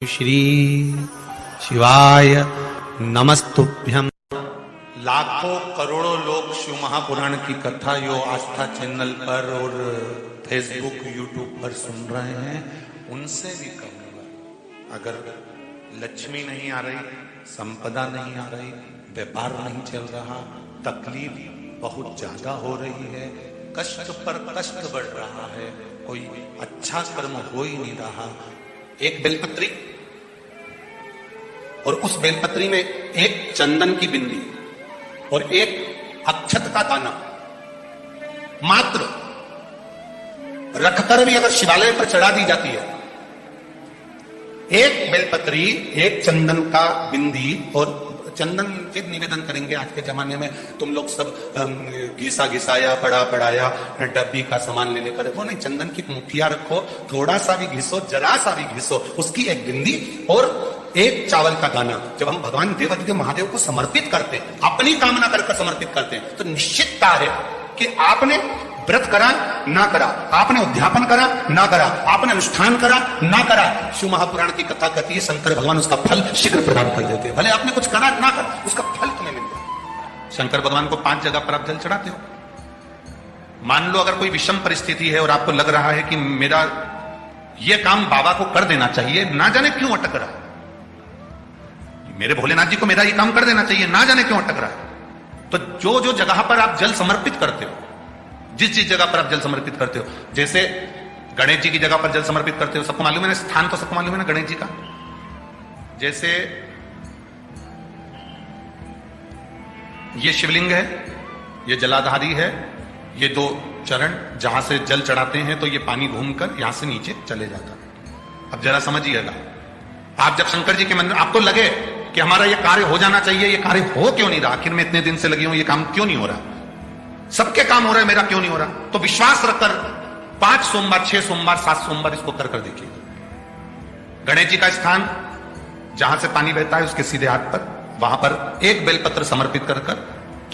श्री शिवाय नमस्तुभ्यम। लाखों करोड़ों लोग शिव महापुराण की कथा यो आस्था चैनल पर और फेसबुक यूट्यूब पर सुन रहे हैं, उनसे भी कहूंगा, अगर लक्ष्मी नहीं आ रही, संपदा नहीं आ रही, व्यापार नहीं चल रहा, तकलीफ बहुत ज्यादा हो रही है, कष्ट पर कष्ट बढ़ रहा है, कोई अच्छा कर्म हो ही नहीं रहा, एक बेलपत्री और उस बेलपत्री में एक चंदन की बिंदी और एक अक्षत का दाना मात्र रखकर भी अगर शिवालय पर चढ़ा दी जाती है, एक बेलपत्री, एक चंदन का बिंदी, और चंदन फिर निवेदन करेंगे। आज के जमाने में तुम लोग सब घिसा घिसाया पड़ा पड़ाया डब्बी का सामान ले लेकर, वो नहीं, चंदन की मुठिया रखो, थोड़ा सा भी घिसो, जरा सा भी घिसो, उसकी एक बिंदी और एक चावल का दाना। जब हम भगवान देवाधिदेव महादेव को समर्पित करते हैं, अपनी कामना कर समर्पित करते हैं, तो निश्चितता है कि आपने व्रत करा ना करा, आपने उद्यापन करा ना करा, आपने अनुष्ठान करा ना करा, शिव महापुराण की कथा कहती है शंकर भगवान उसका फल शीघ्र प्रदान कर देते हैं। भले आपने कुछ करा ना करा, उसका फल तुम्हें मिल जाए। शंकर भगवान को 5 जगह पर आप जल चढ़ाते हो। मान लो अगर कोई विषम परिस्थिति है और आपको लग रहा है कि मेरा यह काम बाबा को कर देना चाहिए, ना जाने क्यों अटक रहा है, मेरे भोलेनाथ जी को मेरा ये काम कर देना चाहिए, ना जाने क्यों अटक रहा है, तो जो जो जगह पर आप जल समर्पित करते हो, जिस जिस जगह पर आप जल समर्पित करते हो, जैसे गणेश जी की जगह पर जल समर्पित करते हो, सबको मालूम है ना, स्थान तो सबको मालूम है ना गणेश जी का। जैसे ये शिवलिंग है, ये जलाधारी है, ये 2 चरण जहां से जल चढ़ाते हैं तो ये पानी घूमकर यहां से नीचे चले जाता है। अब जरा समझिएगा, आप जब शंकर जी के मंदिर, आपको लगे कि हमारा ये कार्य हो जाना चाहिए, ये कार्य हो क्यों नहीं रहा, आखिर में इतने दिन से लगे हूं, ये काम क्यों नहीं हो रहा, सबके काम हो रहे हैं, मेरा क्यों नहीं हो रहा, तो विश्वास रखकर 5 सोमवार, 6 सोमवार, 7 सोमवार इसको कर देखिए। गणेश जी का स्थान जहां से पानी बहता है उसके सीधे हाथ पर, वहां पर एक बेलपत्र समर्पित कर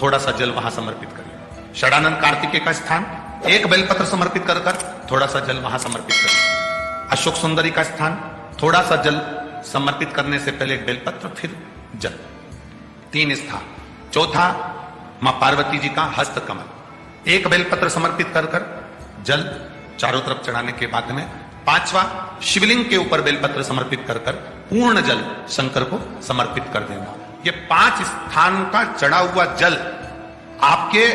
थोड़ा सा जल वहां समर्पित करिए। षडानंद कार्तिकेय का स्थान, एक बेलपत्र समर्पित कर थोड़ा सा जल वहां समर्पित करिए। अशोक सुंदरी का स्थान, थोड़ा सा जल समर्पित करने से पहले एक बेलपत्र, फिर जल। 3 स्थान। चौथा, मां पार्वती जी का हस्त कमल, एक बेलपत्र समर्पित कर जल चारों तरफ चढ़ाने के बाद में 5वां, शिवलिंग के ऊपर बेलपत्र समर्पित कर पूर्ण जल शंकर को समर्पित कर देना। ये 5 स्थान का चढ़ा हुआ जल, आपके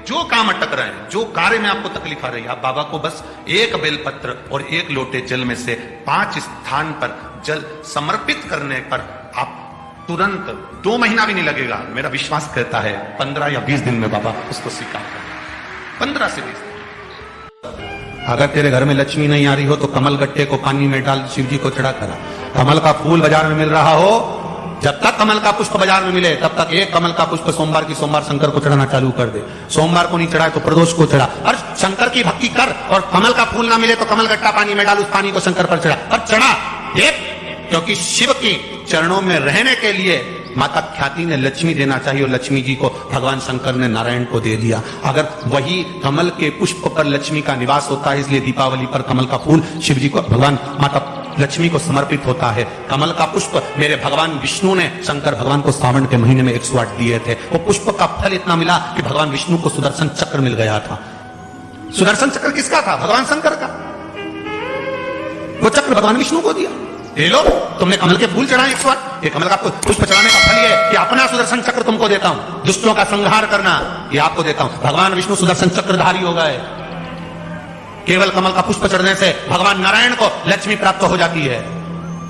जो काम अटक रहे हैं, जो कार्य में आपको तकलीफ आ रही है, आप बाबा को बस एक बेलपत्र और एक लोटे जल में से 5 स्थान पर जल समर्पित करने पर आप तुरंत 2 महीना भी नहीं लगेगा, मेरा विश्वास कहता है 15 या 20 दिन में बाबा उसको स्वीकार कर। 15 से 20 दिन। अगर तेरे घर में लक्ष्मी नहीं आ रही हो तो कमल गट्टे को पानी में डाल शिव जी को चढ़ा करा। कमल का फूल बाजार में मिल रहा हो, जब तक कमल का पुष्प बाजार में मिले तब तक एक कमल का पुष्प सोमवार की सोमवार शंकर को चढ़ाना चालू कर दे। सोमवार को नहीं चढ़ाए तो प्रदोष को चढ़ा, और शंकर की भक्ति कर, और कमल का फूल ना मिले तो कमल गट्टा पानी में डाल, उस पानी को शंकर पर चढ़ा और चढ़ा एक, क्योंकि शिव की चरणों में रहने के लिए माता ख्याति ने लक्ष्मी देना चाहिए, और लक्ष्मी जी को भगवान शंकर ने नारायण को दे दिया। अगर वही कमल के पुष्प पर लक्ष्मी का निवास होता है, इसलिए दीपावली पर कमल का फूल शिव जी को, भगवान माता लक्ष्मी को समर्पित होता है। कमल का पुष्प मेरे भगवान विष्णु ने शंकर भगवान को सावन के महीने में 108 दिए थे। वो पुष्प का फल इतना मिला कि भगवान विष्णु को सुदर्शन चक्र मिल गया था। सुदर्शन चक्र किसका था? भगवान शंकर का। वो चक्र भगवान विष्णु को दिया। ले लो, तुमने कमल के फूल चढ़ाए 108, ये कमल का पुष्प चढ़ाने का फल है कि अपना सुदर्शन चक्र तुमको देता हूं, दुष्टों का संहार करना ये आपको देता हूं। भगवान विष्णु सुदर्शन चक्रधारी हो गए। केवल कमल का पुष्प चढ़ने से भगवान नारायण को लक्ष्मी प्राप्त हो जाती है,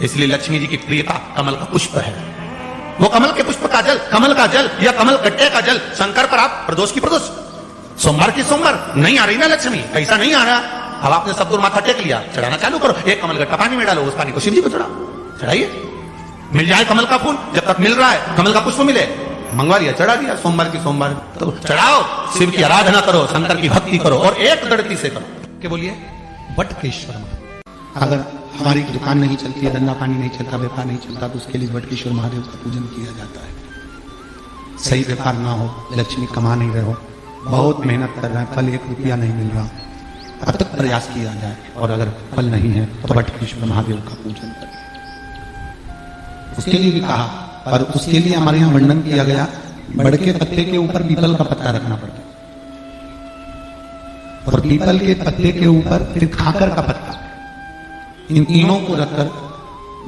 इसलिए लक्ष्मी जी की प्रियता कमल का पुष्प है। वो कमल के पुष्प का जल, कमल का जल या कमल गट्टे का जल शंकर पर आप प्रदोष की प्रदोष, सोमवार की सोमवार नहीं आ रही ना लक्ष्मी, ऐसा नहीं आ रहा, अब आपने सब दूर माथा टेक लिया, चढ़ाना चालू करो, एक कमल गट्टा पानी में डालो, उस पानी को शिव जी को चढ़ाइए, मिल जाए कमल का फूल, जब तक मिल रहा है कमल का पुष्प मिले, मंगवा लिया, चढ़ा दिया, सोमवार की सोमवार तो चढ़ाओ, शिव की आराधना करो, शंकर की भक्ति करो, और एक दृढ़ता से करो। क्या बोलिए? बटकेश्वर। अगर हमारी दुकान नहीं चलती है, धंधा पानी नहीं चलता, व्यापार नहीं चलता, तो उसके लिए बटकेश्वर महादेव का पूजन किया जाता है। सही व्यापार ना हो, लक्ष्मी कमा नहीं रहे हो, बहुत मेहनत कर रहे हैं, फल 1 रुपया नहीं मिल रहा, अब तक प्रयास किया जाए, और अगर फल नहीं है तो बटकेश्वर महादेव का पूजन करें। उसके लिए भी कहा, पर उसके लिए हमारे यहाँ वर्णन किया गया, बड़ के पत्ते के ऊपर पीपल का पत्ता रखना पड़ता है, और पीपल के पत्ते के ऊपर फिर खाकर का पत्ता, इन तीनों को रखकर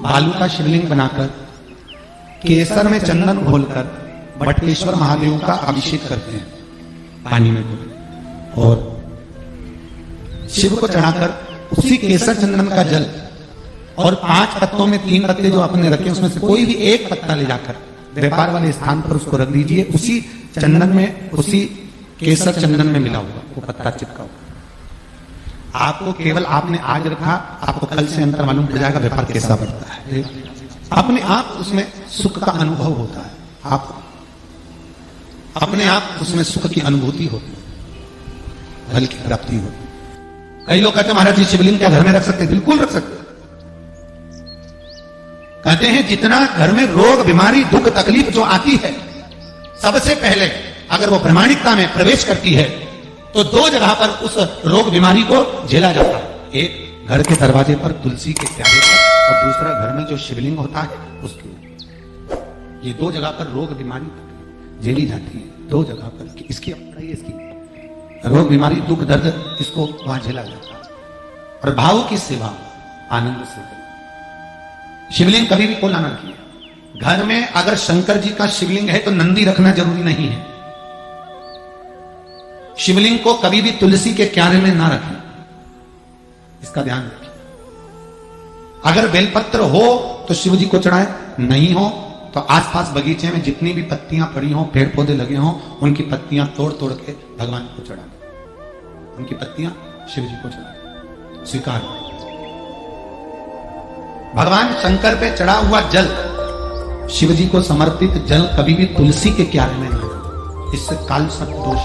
बालू का शिवलिंग बनाकर केसर में चंदन घोलकर बटकेश्वर महादेव का अभिषेक करते हैं पानी में घोल, और शिव को चढ़ाकर उसी केसर चंदन का जल और 5 पत्तों में 3 पत्ते जो आपने रखे उसमें से कोई भी एक पत्ता ले जाकर व्यापार वाले स्थान पर उसको रख दीजिए, उसी चंदन में, उसी केसर चंदन में मिला हुआ वो पत्ता चिपका हुआ। आपको केवल आपने आज रखा, आपको कल से अंतर मालूम पड़ जाएगा व्यापार कैसा बढ़ता है, अपने आप उसमें सुख का अनुभव होता है, आप अपने आप उसमें सुख की अनुभूति होती है, फल की प्राप्ति होती है। कई लोग कहते हैं महाराज जी शिवलिंग क्या घर में रख सकते? बिल्कुल रख सकते। कहते हैं जितना घर में रोग बीमारी दुख तकलीफ जो आती है, सबसे पहले अगर वो प्रामाणिकता में प्रवेश करती है तो 2 जगह पर उस रोग बीमारी को झेला जाता है। एक घर के दरवाजे पर तुलसी के प्याले पर, और दूसरा घर में जो शिवलिंग होता है उसके ऊपर। ये 2 जगह पर रोग बीमारी झेली जाती है, 2 जगह पर। इसकी इसकी रोग बीमारी दुख दर्द इसको वहां झेला जाता है। और भाव की सेवा आनंद से करें। शिवलिंग कभी भी खोला ना रखिए। घर में अगर शंकर जी का शिवलिंग है तो नंदी रखना जरूरी नहीं है। शिवलिंग को कभी भी तुलसी के क्यारे में ना रखें, इसका ध्यान रखें। अगर बेलपत्र हो तो शिव जी को चढ़ाए, नहीं हो तो आसपास बगीचे में जितनी भी पत्तियां पड़ी हों, पेड़ पौधे लगे हों, उनकी पत्तियां तोड़ तोड़ के भगवान को चढ़ा, उनकी पत्तियां शिव जी को चढ़ा, स्वीकार। भगवान शंकर पे चढ़ा हुआ जल, शिव जी को समर्पित जल कभी भी तुलसी के क्यारे में नहीं, इससे काल सब दोष